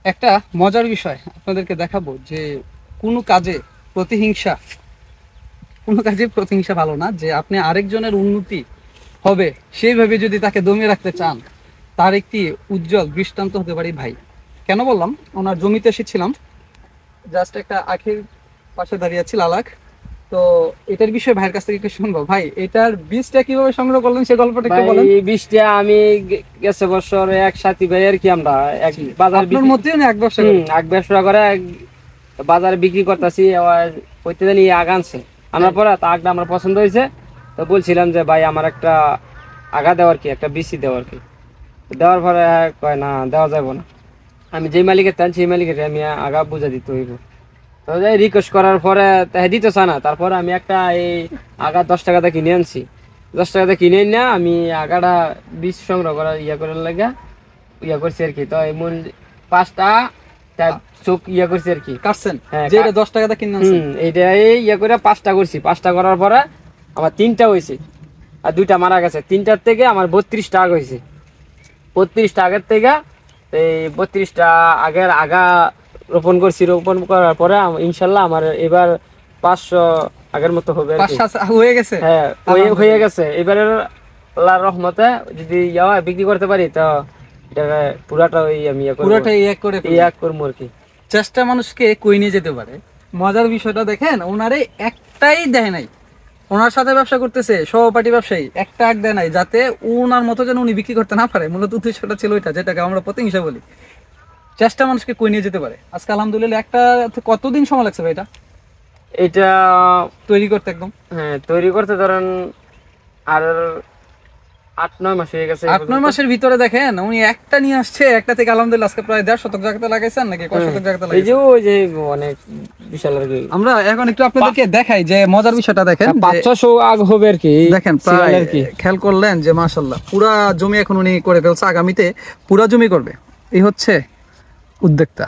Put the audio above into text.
একটা মজার বিষয় আপনাদেরকে দেখাবো যে কোনো কাজে প্রতিহিংসা কোনো কাজে প্রতিহিংসা ভালো না। যে আপনি আরেকজনের উন্নতি হবে সেইভাবে যদি তাকে দমিয়ে রাখতে চান, তার একটি উজ্জ্বল দৃষ্টান্ত হতে পারি ভাই। কেন বললাম, ওনার জমিতে এসেছিলাম, জাস্ট একটা আখের পাশে দাঁড়িয়ে আছি লালাক। তো এটার বিষয়ে ভাইয়ের কাছ থেকে একটু শুনবো। ভাই, এটার বীজটা কিভাবে সংগ্রহ করলেন সে গল্পটা একটু ভাই বলেন। এই বীজটা আমি গেছে বছর এক সাথী ভাই আর কি আমরা এক বাজার আপনার মধ্যেও না এক ব্যবসা করে? এক ব্যবসা করে বাজারে বিক্রি করতেছি। প্রত্যেক দিন আগ আনছে, আনার পরে তা আগটা আমার পছন্দ হয়েছে। তো বলছিলাম যে ভাই আমার একটা আগা দেওয়ার কি, একটা বিসি দেওয়ার কি। দেওয়ার পরে কয় না দেওয়া যাবো না, আমি যেই মালিকের টান সেই মালিকের আমি আগা বুঝা দিতে হইব। তো যাই রিকোয়েস্ট করার পরে তাই দিতে চায় না। তারপরে আমি একটা এই আগা 10 টাকাতে কিনে আনছি। 10 টাকাতে কিনে না আমি আগাটা বীজ সংগ্রহ করা করার লাগে করছি আর কি। তো এমন 5টা চোখ করছি আর কি, কাটছেন হ্যাঁ যে এটা 10 টাকাতে কিনে আনছেন? এইটাই করে 5টা করছি। 5টা করার পরে আমার 3টা হয়েছে আর 2টা মারা গেছে। 3টার থেকে আমার 32টা আগ হয়েছে। 32টা আগের থেকে এই 32টা আগের আগা রোপণ করছি। রোপণ করার পরে ইনশাল্লাহ আমার এবার 500 আগের মতো হবে আর কি। 5-7 হয়ে গেছে? হ্যাঁ হয়ে গেছে। এবারের আল্লাহর রহমতে যদি বিক্রি করতে পারি তো এটা পুরাটা ওই আমি পুরোটাই এক করে ফেলবেন। করবো আর কি। চেষ্টা মানুষকে কই নিয়ে যেতে পারে। মজার বিষয়টা দেখেন, ওনারে একটাই দেয় নাই। ওনার সাথে ব্যবসা করতেছে সহপাঠী ব্যবসায়ী, একটা আগ দেয় নাই যাতে ওনার মতো যেন উনি বিক্রি করতে না পারে। মূলত উদ্দেশ্যটা ছিল ওইটা, যেটাকে আমরা প্রতিহিংসা বলি। চেষ্টা মানুষকে কই নিয়ে যেতে পারে। আজকে আলহামদুলিল্লাহ একটা কতদিন সময় লাগছে ভাই এটা এটা তৈরি করতে একদম? হ্যাঁ তৈরি করতে ধরেন আর 8-9 মাস হয়ে গেছে। 8-9 মাসের ভিতরে দেখেন উনি একটা নিয়ে আসছে, একটা থেকে আলহামদুলিল্লাহ আজকে প্রায় 1.5 শতক জায়গাতে লাগাইছেন নাকি কয় শতক জায়গাতে এই যে লাগাইছেন? ওই যে অনেক বিশাল আর কি। আমরা এখন একটু আপনাদেরকে দেখাই যে মজার বিষয়টা দেখেন। 500 আগ হবে আর কি। দেখেন প্রায় খেয়াল করলেন যে মাশাআল্লাহ পুরা জমি এখন উনি করে ফেলছে, আগামীতে পুরা জমি করবে। এই হচ্ছে উদ্যোক্তা।